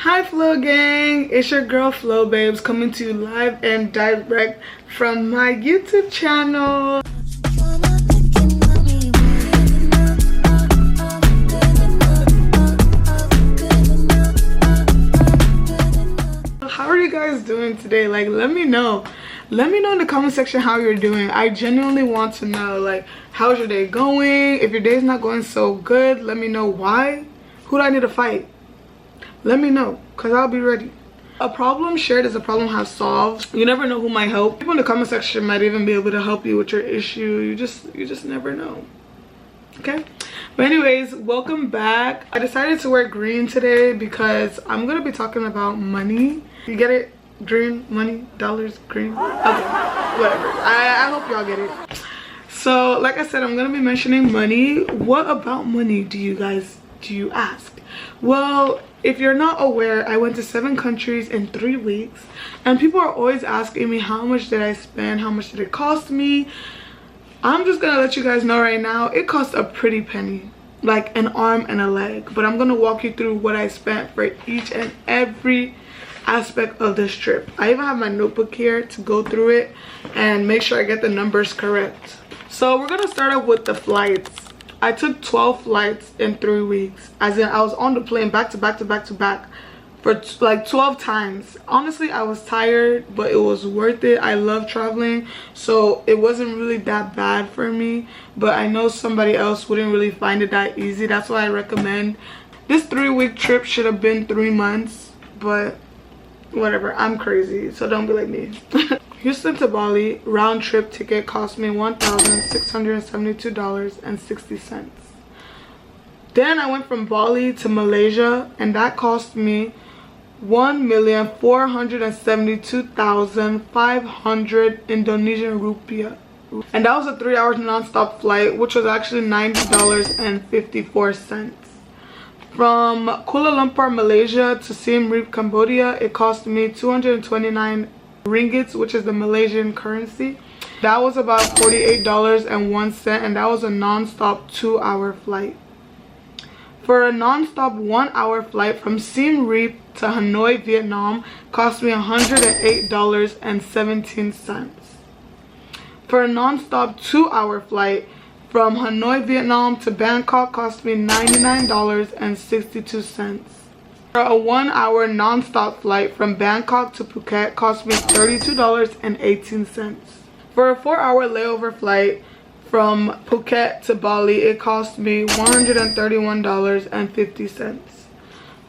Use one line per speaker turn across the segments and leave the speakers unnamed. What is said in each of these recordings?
Hi Flo Gang, it's your girl Flo Babes coming to you live and direct from my YouTube channel. How are you guys doing today? Like, let me know in the comment section how you're doing. I genuinely want to know, like, how's your day going? If your day's not going so good, let me know why. Who do I need to fight? Let me know, because I'll be ready. A problem shared is a problem half solved. You never know who might help. People in the comment section might even be able to help you with your issue. You just never know. Okay? But anyways, welcome back. I decided to wear green today because I'm going to be talking about money. You get it? Green, money, dollars, green. Okay, whatever. I hope y'all get it. So, like I said, I'm going to be mentioning money. What about money do you ask? Well, if you're not aware, I went to 7 countries in 3 weeks, and people are always asking me how much did I spend, how much did it cost me. I'm just gonna let you guys know right now, it cost a pretty penny, like an arm and a leg. But I'm gonna walk you through what I spent for each and every aspect of this trip. I even have my notebook here to go through it and make sure I get the numbers correct. So we're gonna start off with the flights. I took 12 flights in 3 weeks. As in, I was on the plane back to back to back to back for like 12 times. Honestly, I was tired, but it was worth it. I love traveling, so it wasn't really that bad for me. But I know somebody else wouldn't really find it that easy. That's why I recommend. This 3-week trip should have been 3 months, but whatever. I'm crazy, so don't be like me. Houston to Bali round trip ticket cost me $1,672.60. Then I went from Bali to Malaysia, and that cost me $1,472,500 Indonesian rupiah. And that was a 3-hour non-stop flight, which was actually $90.54. From Kuala Lumpur, Malaysia to Siem Reap, Cambodia, it cost me 229 ringgits, which is the Malaysian currency. That was about $48.01, and that was a non-stop 2-hour flight. For a non-stop 1-hour flight from Siem Reap to Hanoi, Vietnam, cost me $108.17. For a non-stop 2-hour flight from Hanoi, Vietnam to Bangkok, cost me $99.62. For a 1-hour non-stop flight from Bangkok to Phuket, cost me $32.18. For a 4-hour layover flight from Phuket to Bali, it cost me $131.50.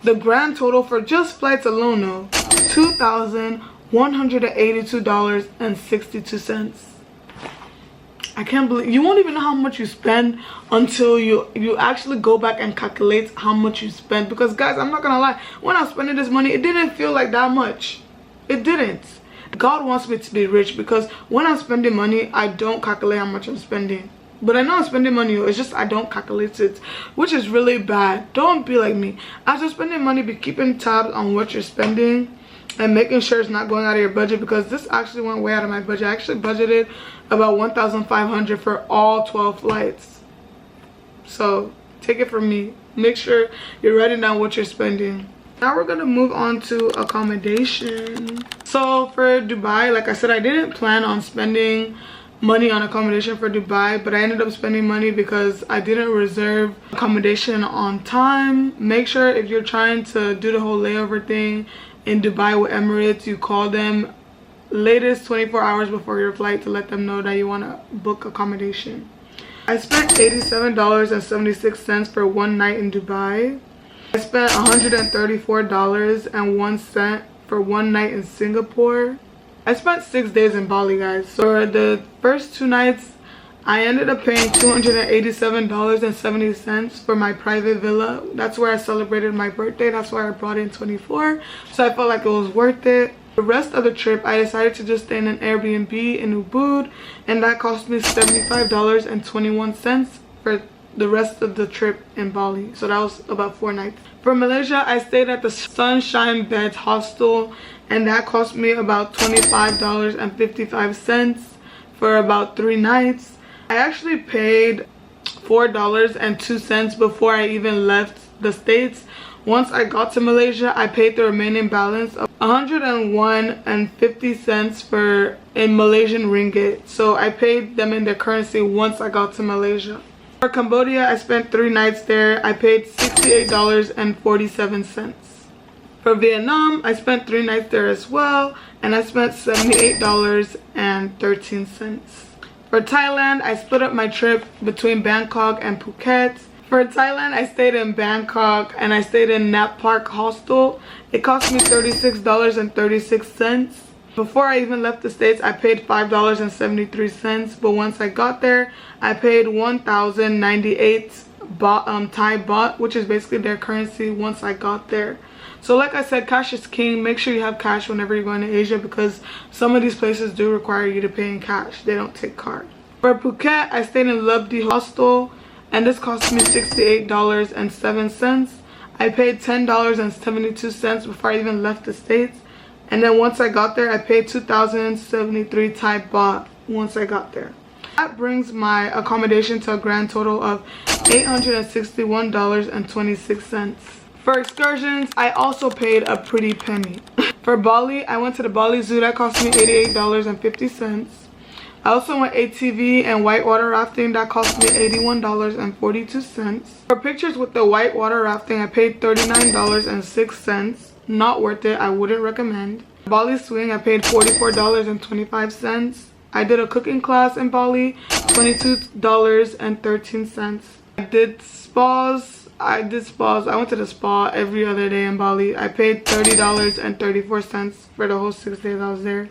The grand total for just flights alone, though, $2,182.62. I can't believe, you won't even know how much you spend until you actually go back and calculate how much you spend. Because guys, I'm not gonna lie, when I was spending this money, it didn't feel like that much. It didn't. God wants me to be rich, because when I'm spending money, I don't calculate how much I'm spending. But I know I'm spending money, it's just I don't calculate it, which is really bad. Don't be like me. As you're spending money, be keeping tabs on what you're spending and making sure it's not going out of your budget, because this actually went way out of my budget. I actually budgeted about $1,500 for all 12 flights. So take it from me, make sure you're writing down what you're spending. Now we're gonna move on to accommodation. So for Dubai, like I said, I didn't plan on spending money on accommodation for Dubai, but I ended up spending money because I didn't reserve accommodation on time. Make sure if you're trying to do the whole layover thing in Dubai with Emirates, you call them latest 24 hours before your flight to let them know that you want to book accommodation. I spent $87.76 for 1 night in Dubai. I spent $134.01 for 1 night in Singapore. I spent 6 days in Bali, guys. So for the first 2 nights, I ended up paying $287.70 for my private villa. That's where I celebrated my birthday. That's why I brought in 24. So I felt like it was worth it. The rest of the trip, I decided to just stay in an Airbnb in Ubud, and that cost me $75.21 for the rest of the trip in Bali. So that was about 4 nights. For Malaysia, I stayed at the Sunshine Beds Hostel, and that cost me about $25.55 for about 3 nights. I actually paid $4.02 before I even left the States Once I got to Malaysia, I paid the remaining balance of 101.50 cents in Malaysian ringgit. So I paid them in their currency once I got to Malaysia. For Cambodia, I spent 3 nights there. I paid $68.47. For Vietnam, I spent 3 nights there as well, and I spent $78.13. For Thailand, I split up my trip between Bangkok and Phuket. For Thailand, I stayed in Bangkok and I stayed in Nap Park Hostel. It cost me $36.36. Before I even left the States, I paid $5.73, but once I got there, I paid 1,098 Thai baht, which is basically their currency once I got there. So like I said, cash is king. Make sure you have cash whenever you're going to Asia, because some of these places do require you to pay in cash. They don't take card. For Phuket, I stayed in Lubdi Hostel, and this cost me $68.07. I paid $10.72 before I even left the States. And then once I got there, I paid 2,073 Thai baht once I got there. That brings my accommodation to a grand total of $861.26. For excursions, I also paid a pretty penny. For Bali, I went to the Bali Zoo. That cost me $88.50. I also went ATV and whitewater rafting. That cost me $81.42. For pictures with the whitewater rafting, I paid $39.06. Not worth it. I wouldn't recommend. Bali swing, I paid $44.25. I did a cooking class in Bali, $22.13. I did spas. I went to the spa every other day in Bali. I paid $30.34 for the whole 6 days I was there.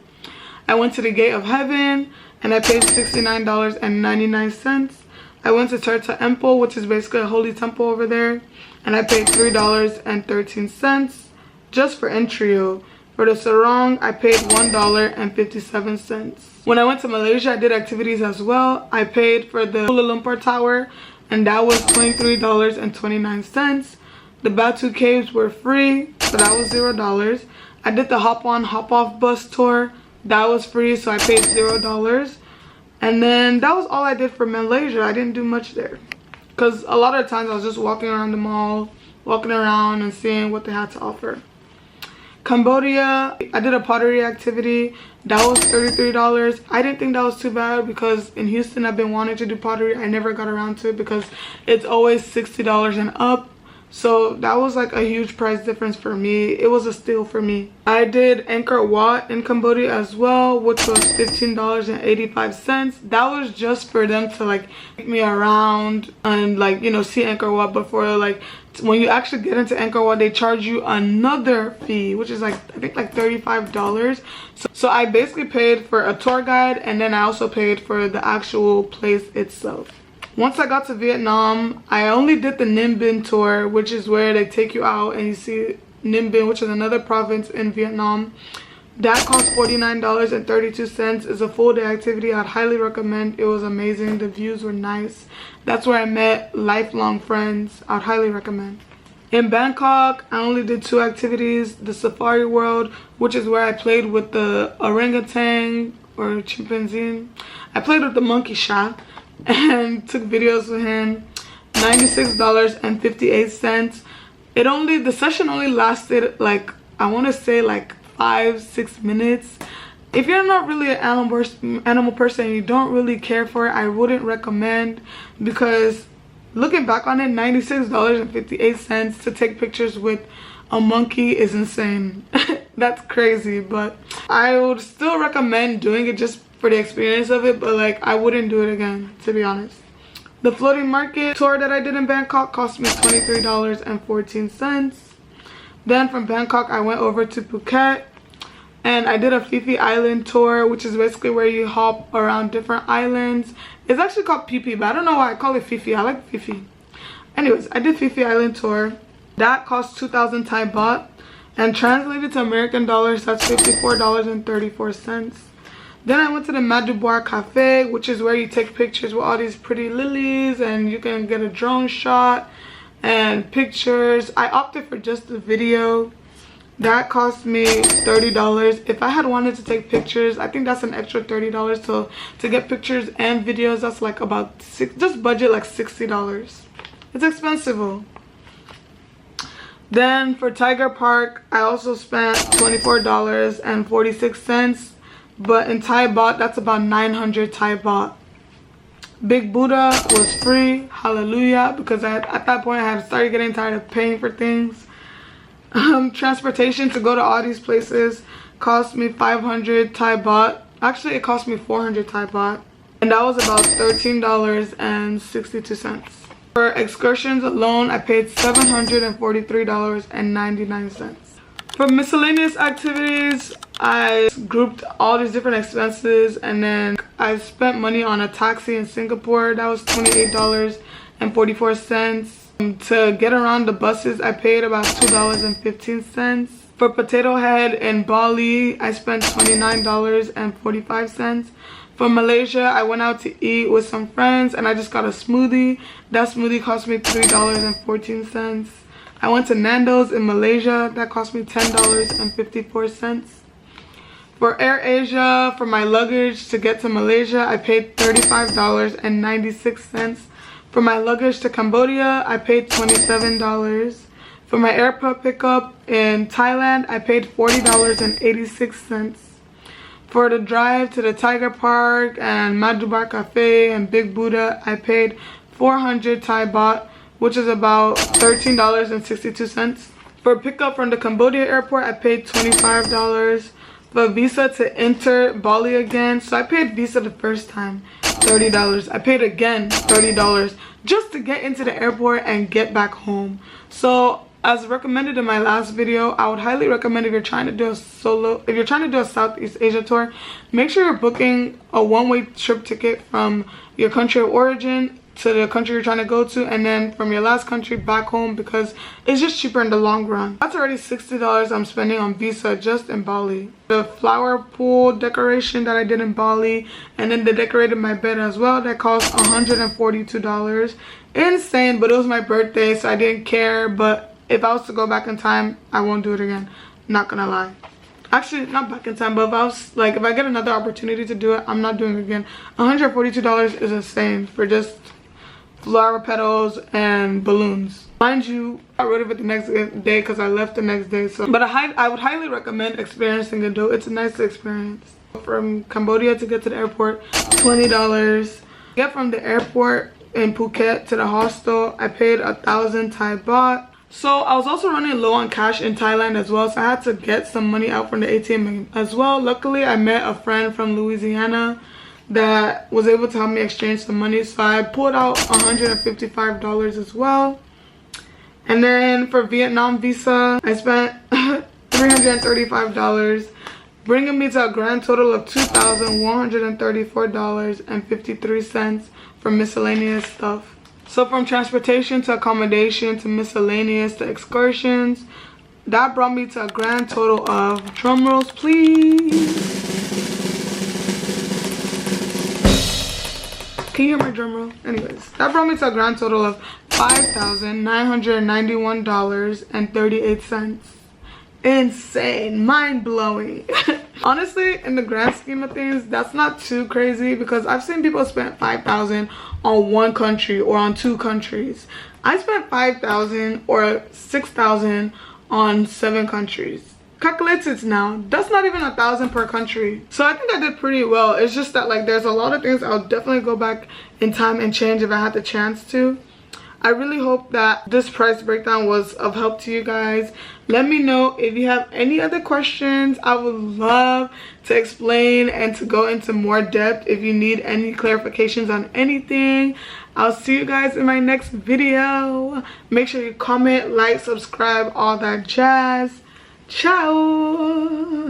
I went to the Gate of Heaven and I paid $69.99. I went to Tirtha Temple, which is basically a holy temple over there, and I paid $3.13 just for entry. For the sarong, I paid $1.57. When I went to Malaysia, I did activities as well. I paid for the Kuala Lumpur Tower, and that was $23.29. The Batu Caves were free, so that was $0. I did the hop on hop off bus tour. That was free, so I paid $0. And then that was all I did for Malaysia. I didn't do much there, because a lot of times I was just walking around the mall, walking around and seeing what they had to offer. Cambodia, I did a pottery activity. That was $33. I didn't think that was too bad, because in Houston I've been wanting to do pottery. I never got around to it because it's always $60 and up. So that was like a huge price difference for me. It was a steal for me. I did Angkor Wat in Cambodia as well, which was $15.85. That was just for them to like take me around and like, you know, see Angkor Wat. Before, like, when you actually get into Angkor Wat, they charge you another fee, which is like, I think like $35. So I basically paid for a tour guide, and then I also paid for the actual place itself. Once I got to Vietnam, I only did the Ninh Binh tour, which is where they take you out and you see Ninh Binh, which is another province in Vietnam. That cost $49.32. It's a full day activity. I'd highly recommend. It was amazing. The views were nice. That's where I met lifelong friends. I'd highly recommend. In Bangkok, I only did 2 activities. The Safari World, which is where I played with the orangutan or chimpanzee. I played with the monkey Sha and took videos with him. $96.58. The session only lasted like, I want to say like 5-6 minutes. If you're not really an animal person and you don't really care for it, I wouldn't recommend, because looking back on it, $96.58 to take pictures with a monkey is insane. That's crazy, but I would still recommend doing it just for the experience of it, but like I wouldn't do it again, to be honest. The floating market tour that I did in Bangkok cost me $23.14. Then from Bangkok I went over to Phuket and I did a Phi Phi Island tour, which is basically where you hop around different islands. It's actually called Phi Phi, but I don't know why I call it Phi Phi. I like Phi Phi. Anyways, I did Phi Phi Island tour. That cost 2,000 Thai baht, and translated to American dollars, that's $54.34. Then I went to the Madubois Cafe, which is where you take pictures with all these pretty lilies and you can get a drone shot and pictures. I opted for just the video. That cost me $30. If I had wanted to take pictures, I think that's an extra $30. So to get pictures and videos, that's like about just budget like $60. It's expensive. Then for Tiger Park, I also spent $24.46, but in Thai baht, that's about 900 Thai baht. Big Buddha was free, hallelujah, because at that point I had started getting tired of paying for things. Transportation to go to all these places cost me 500 Thai baht. Actually, it cost me 400 Thai baht, and that was about $13.62. For excursions alone, I paid $743.99. For miscellaneous activities, I grouped all these different expenses, and then I spent money on a taxi in Singapore. That was $28.44. To get around the buses, I paid about $2.15. For Potato Head in Bali, I spent $29.45. For Malaysia, I went out to eat with some friends and I just got a smoothie. That smoothie cost me $3.14. I went to Nando's in Malaysia. That cost me $10.54. For AirAsia, for my luggage to get to Malaysia, I paid $35.96. For my luggage to Cambodia, I paid $27. For my airport pickup in Thailand, I paid $40.86. For the drive to the Tiger Park and Madhubar Cafe and Big Buddha, I paid 400 Thai baht, which is about $13.62. For pickup from the Cambodia airport, I paid $25. For visa to enter Bali again, so I paid visa the first time, $30. I paid again $30 just to get into the airport and get back home. So as recommended in my last video, I would highly recommend if you're trying to do a Southeast Asia tour, make sure you're booking a one-way trip ticket from your country of origin to the country you're trying to go to, and then from your last country back home, because it's just cheaper in the long run. That's already $60 I'm spending on visa just in Bali. The flower pool decoration that I did in Bali, and then they decorated my bed as well, that cost $142. Insane, but it was my birthday, so I didn't care. But if I was to go back in time, I won't do it again, not gonna lie. Actually, not back in time, but if I get another opportunity to do it, I'm not doing it again. $142 is insane for just flower petals and balloons. Mind you, I got rid of it the next day because I left the next day. So, but I would highly recommend experiencing it though. It's a nice experience. From Cambodia to get to the airport, $20. Get from the airport in Phuket to the hostel, I paid 1,000 Thai baht. So I was also running low on cash in Thailand as well, so I had to get some money out from the ATM as well. Luckily, I met a friend from Louisiana that was able to help me exchange some money, so I pulled out $155 as well. And then for Vietnam visa, I spent $335, bringing me to a grand total of $2,134.53 for miscellaneous stuff. So from transportation to accommodation to miscellaneous to excursions, that brought me to a grand total of, drumrolls please. Can you hear my drum roll? Anyways, that brought me to a grand total of $5,991.38. Insane, mind-blowing. Honestly, in the grand scheme of things, that's not too crazy because I've seen people spend $5,000 on one country or on two countries. I spent $5,000 or $6,000 on 7 countries. Calculates it now, that's not even 1,000 per country. So I think I did pretty well. It's just that there's a lot of things I'll definitely go back in time and change if I had the chance to. I really hope that this price breakdown was of help to you guys. Let me know if you have any other questions. I would love to explain and to go into more depth if you need any clarifications on anything. I'll see you guys in my next video. Make sure you comment, like, subscribe, all that jazz. Ciao.